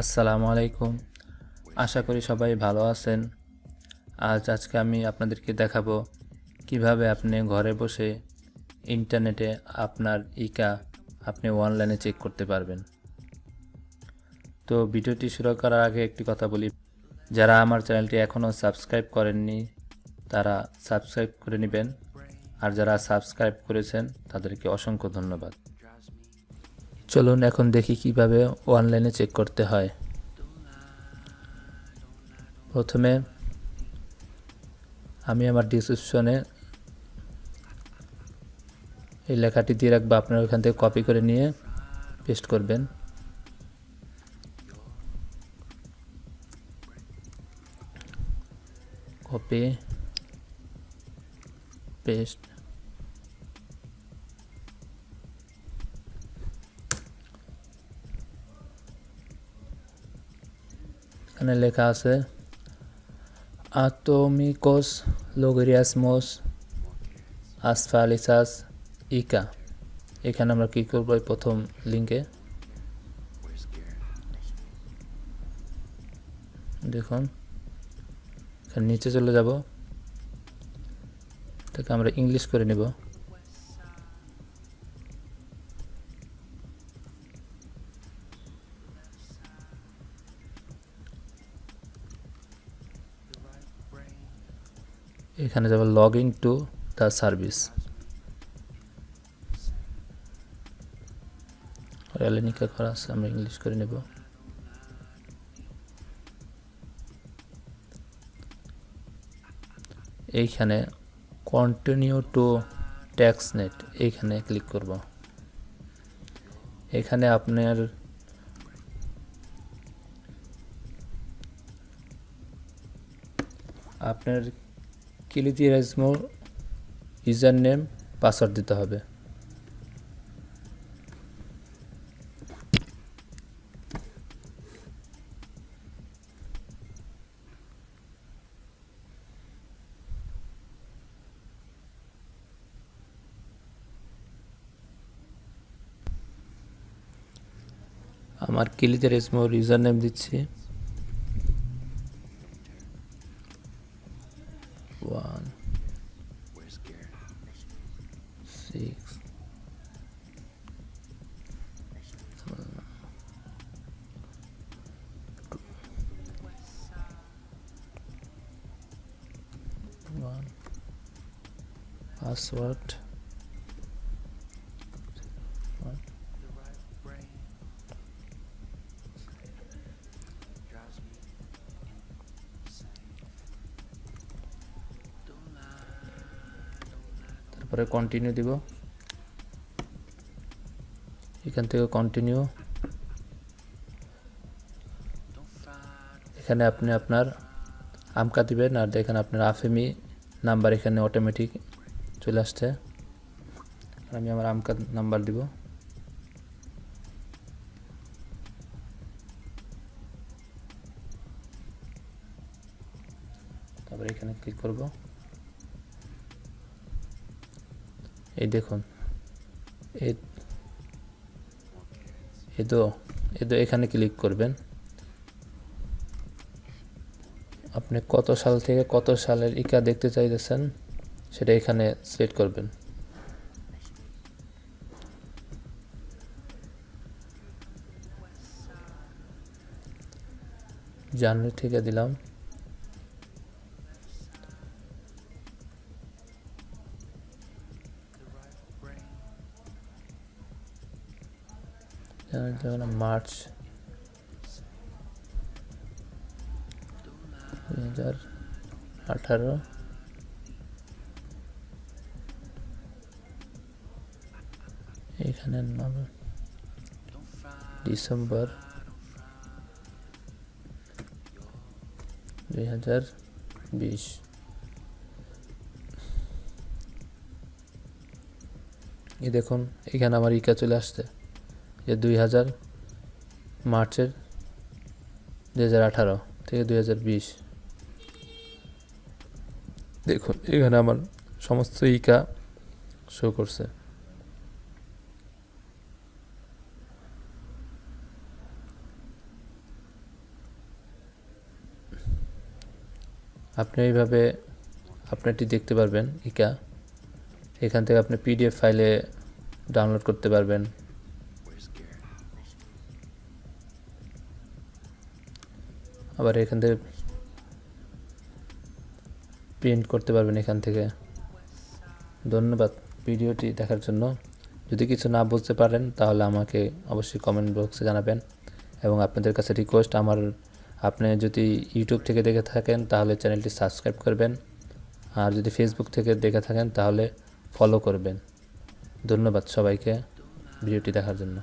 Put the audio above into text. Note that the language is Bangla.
আসসালামু আলাইকুম। আশা করি সবাই ভালো আছেন। আজকে আমি আপনাদেরকে দেখাবো কিভাবে আপনি ঘরে বসে ইন্টারনেটে আপনার ইকা আপনি অনলাইনে চেক করতে পারবেন। তো ভিডিওটি শুরু করার আগে একটি কথা বলি, যারা আমার চ্যানেলটি এখনও সাবস্ক্রাইব করেননি তারা সাবস্ক্রাইব করে নেবেন, আর যারা সাবস্ক্রাইব করেছেন তাদেরকে অসংখ্য ধন্যবাদ। চলুন এখন দেখি কিভাবে অনলাইনে চেক করতে হয়। প্রথমে আমি আমার ডিসক্রিপশনে এই লেখাটি দিয়ে রাখবো, আপনারা ওখান থেকে কপি করে নিয়ে পেস্ট করবেন। Copy paste. এখানে লেখা আছে আটোমিকোস লোগারিসমস আসফালিসাস ইকা। এখানে আমরা ক্লিক করব প্রথম লিঙ্কে। দেখুন এখানে নিচে চলে যাব, এটাকে আমরা ইংলিশ করে নেব। এখানে যাব log in to the service. রেলেনিকা করা আছে, আমরা ইংলিশ করে নেব। এইখানে কন্টিনিউ টু ট্যাক্স নেট এইখানে ক্লিক করব। এখানে আপনার ক্লিতিরাজমো ইউজার নেম পাসওয়ার্ড দিতে হবে। আমার ক্লিতিরাজমো ইউজার নেম দিচ্ছি 1 6 1 পাসওয়ার্ড তারপরে কন্টিনিউ দিব। এখান থেকে কন্টিনিউ। এখানে আপনি আপনার আমকা দিবেন, আর দেখেন আপনার আফেমি নাম্বার এখানে অটোমেটিক চলে আসছে। আমি আমার আমকা নাম্বার দিব। তারপরে এখানে ক্লিক করব। এই দেখুন এই তো এখানে ক্লিক করবেন। আপনি কত সাল থেকে কত সালের ইকা দেখতে চাইতেছেন সেটা এখানে সিলেক্ট করবেন। জানুয়ারি থেকে দিলাম। মার্চ 2018। এখানে ডিসেম্বর 2020। এই দেখুন এখানে আমার ইকা চলে আসছে যে 2000 মার্চের 2018 থেকে 2020। দেখুন এখানে আমার সমস্ত ইকা শো করছে। আপনি এইভাবে আপনারটি দেখতে পারবেন ইকা। এখান থেকে আপনি পিডিএফ ফাইলে ডাউনলোড করতে পারবেন। আবার এখান থেকে প্রিন্ট করতে পারবেন এখান থেকে। ধন্যবাদ ভিডিওটি দেখার জন্য। যদি কিছু না বুঝতে পারেন তাহলে আমাকে অবশ্যই কমেন্ট বক্সে জানাবেন। এবং আপনাদের কাছে রিকোয়েস্ট, আপনি যদি ইউটিউব থেকে দেখে থাকেন তাহলে চ্যানেলটি সাবস্ক্রাইব করবেন, আর যদি ফেসবুক থেকে দেখে থাকেন তাহলে ফলো করবেন। ধন্যবাদ সবাইকে ভিডিওটি দেখার জন্য।